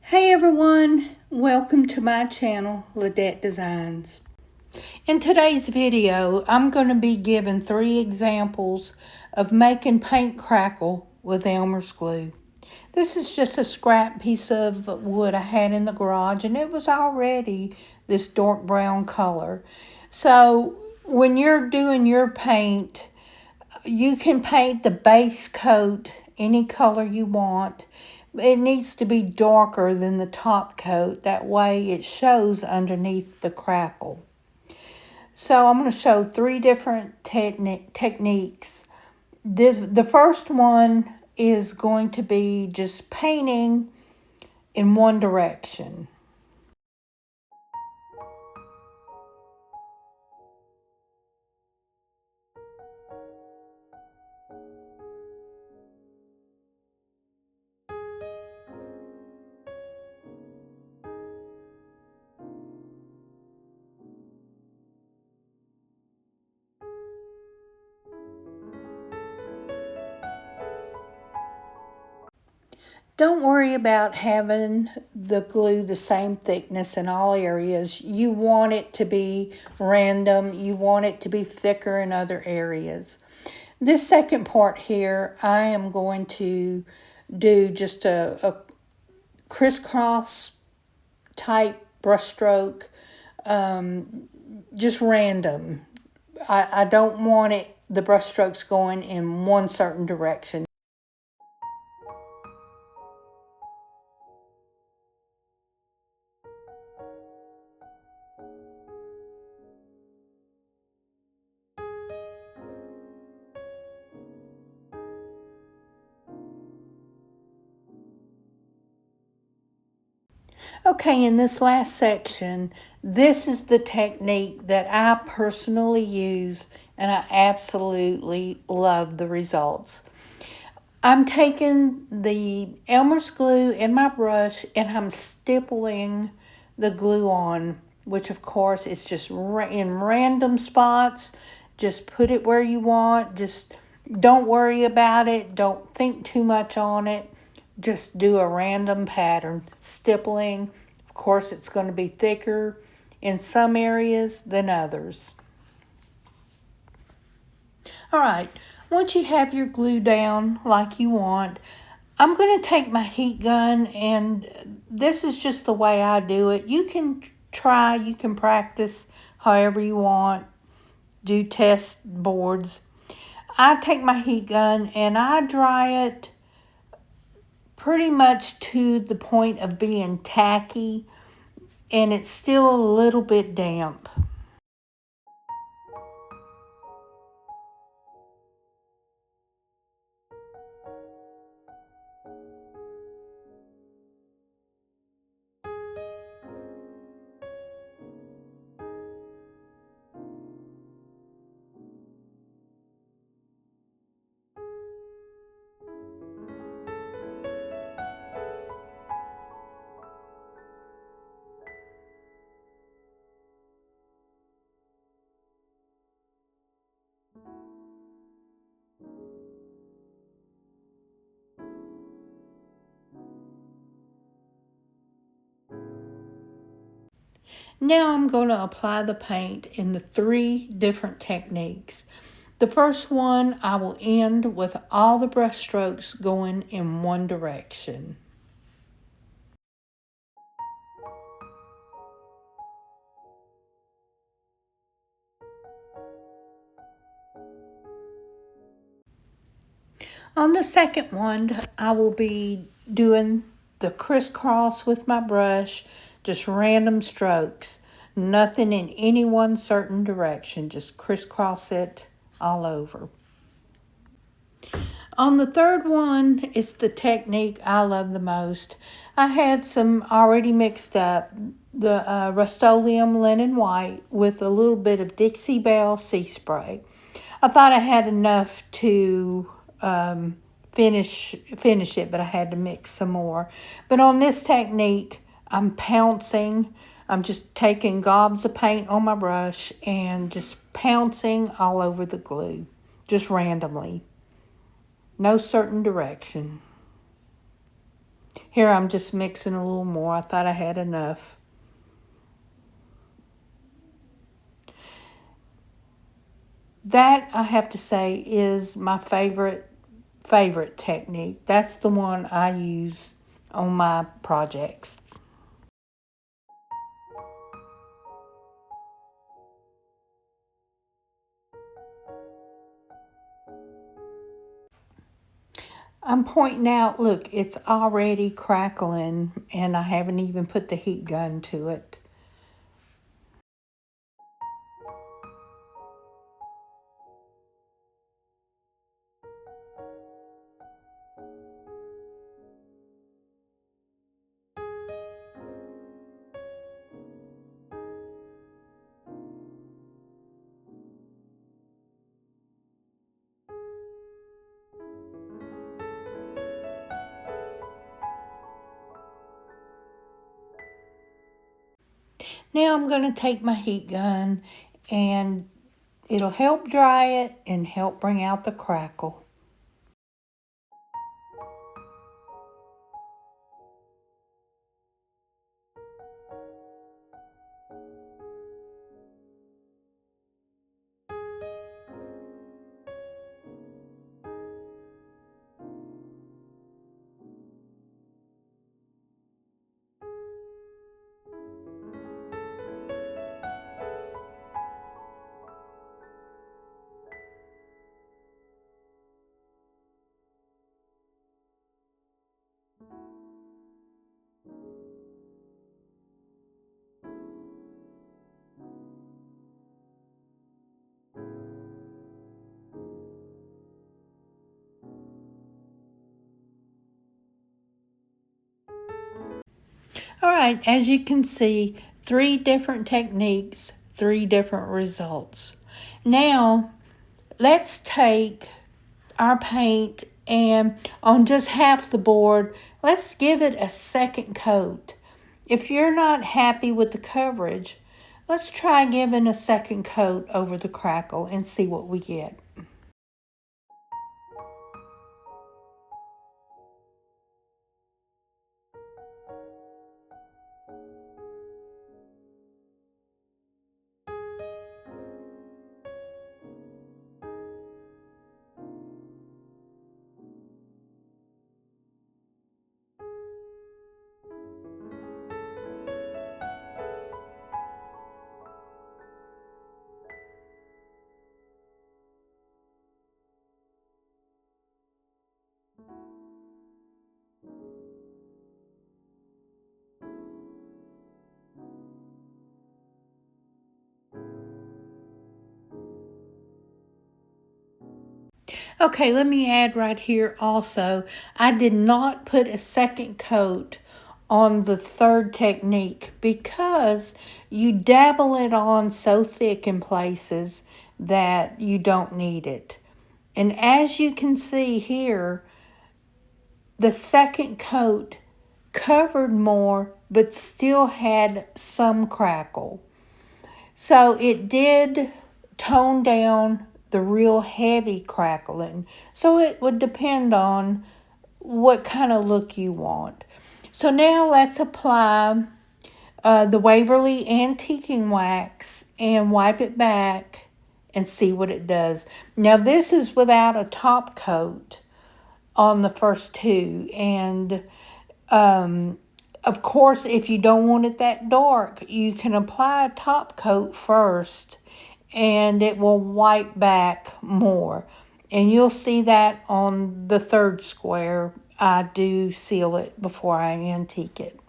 Hey everyone, welcome to my channel, Ladette Designs. In today's video, I'm going to be giving 3 examples of making paint crackle with Elmer's glue. This is just a scrap piece of wood I had in the garage, and it was already this dark brown color. So when you're doing your paint, you can paint the base coat any color you want. It needs to be darker than the top coat. That way it shows underneath the crackle. So I'm going to show 3 different techniques. The first one is going to be just painting in one direction. Don't worry about having the glue the same thickness in all areas. You want it to be random. You want it to be thicker in other areas. This second part here, I am going to do just a crisscross type brushstroke, just random. I don't want the brushstrokes going in one certain direction. Okay, in this last section, this is the technique that I personally use, and I absolutely love the results. I'm taking the Elmer's glue in my brush and I'm stippling the glue on, which of course is just in random spots. Just put it where you want. Just don't worry about it. Don't think too much on it. Just do a random pattern. Stippling, of course, it's going to be thicker in some areas than others. All right, once you have your glue down like you want, I'm going to take my heat gun, and this is just the way I do it. You can try, you can practice however you want, do test boards. I take my heat gun and I dry it pretty much to the point of being tacky, and it's still a little bit damp. Now I'm going to apply the paint in the 3 different techniques. The first one, I will end with all the brush strokes going in one direction. On the second one, I will be doing the crisscross with my brush, just random strokes. Nothing in any one certain direction, just crisscross it all over. On the third one is the technique I love the most. I had some already mixed up, the Rust-Oleum Linen White with a little bit of Dixie Belle Sea Spray. I thought I had enough to finish it, but I had to mix some more. But on this technique, I'm pouncing. I'm just taking gobs of paint on my brush and just pouncing all over the glue, just randomly. No certain direction. Here I'm just mixing a little more. I thought I had enough. That, I have to say, is my favorite technique. That's the one I use on my projects. I'm pointing out, look, it's already crackling, and I haven't even put the heat gun to it. Now I'm going to take my heat gun, and it'll help dry it and help bring out the crackle. All right, as you can see, 3 different techniques, 3 different results. Now, let's take our paint and on just half the board, let's give it a second coat. If you're not happy with the coverage, let's try giving a second coat over the crackle and see what we get. Okay, let me add right here also, I did not put a second coat on the third technique because you dabble it on so thick in places that you don't need it. And as you can see here, the second coat covered more but still had some crackle. So it did tone down the real heavy crackling. So it would depend on what kind of look you want. So now let's apply the Waverly Antiquing Wax and wipe it back and see what it does. Now this is without a top coat on the first 2, and of course, if you don't want it that dark, you can apply a top coat first and it will wipe back more. And you'll see that on the third square. I do seal it before I antique it.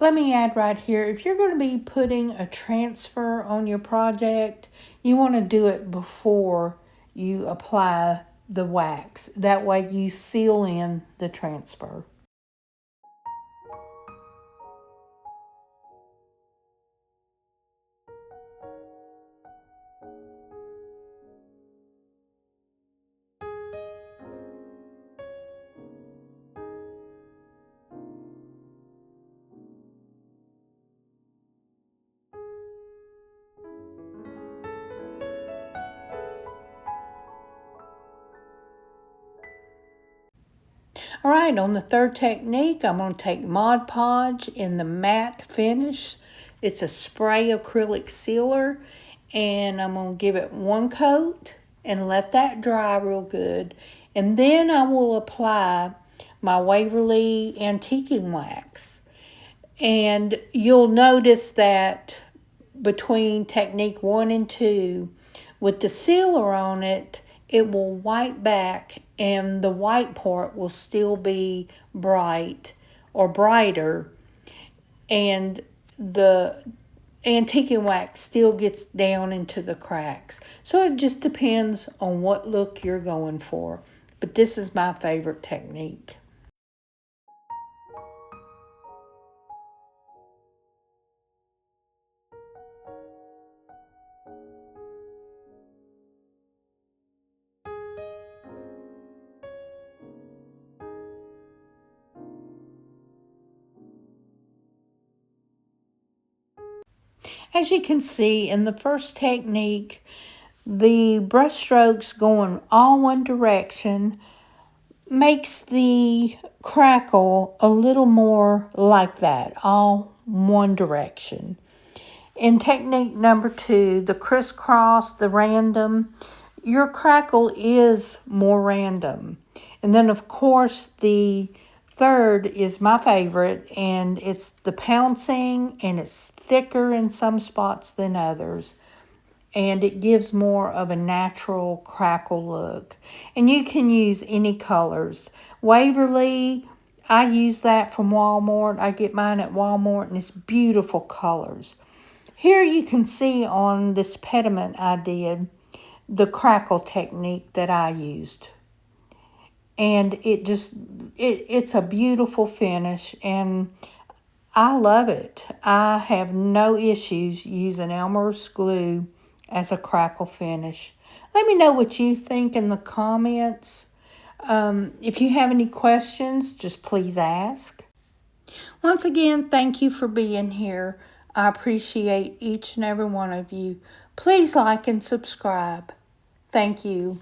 Let me add right here, if you're going to be putting a transfer on your project, you want to do it before you apply the wax. That way you seal in the transfer. All right, on the third technique, I'm going to take Mod Podge in the matte finish. It's a spray acrylic sealer, and I'm going to give it one coat and let that dry real good. And then I will apply my Waverly antiquing wax. And you'll notice that between technique 1 and 2, with the sealer on it, it will white back and the white part will still be bright or brighter, and the antiquing wax still gets down into the cracks. So it just depends on what look you're going for. But this is my favorite technique. As you can see in the first technique, the brush strokes going all one direction makes the crackle a little more like that, all one direction. In technique number 2, the crisscross, the random, your crackle is more random. And then of course the third is my favorite, and it's the pouncing, and it's thicker in some spots than others. And it gives more of a natural crackle look. And you can use any colors. Waverly, I use that from Walmart. I get mine at Walmart, and it's beautiful colors. Here you can see on this pediment I did the crackle technique that I used. And it's a beautiful finish, and I love it. I have no issues using Elmer's glue as a crackle finish. Let me know what you think in the comments. If you have any questions, just please ask. Once again, thank you for being here. I appreciate each and every one of you. Please like and subscribe. Thank you.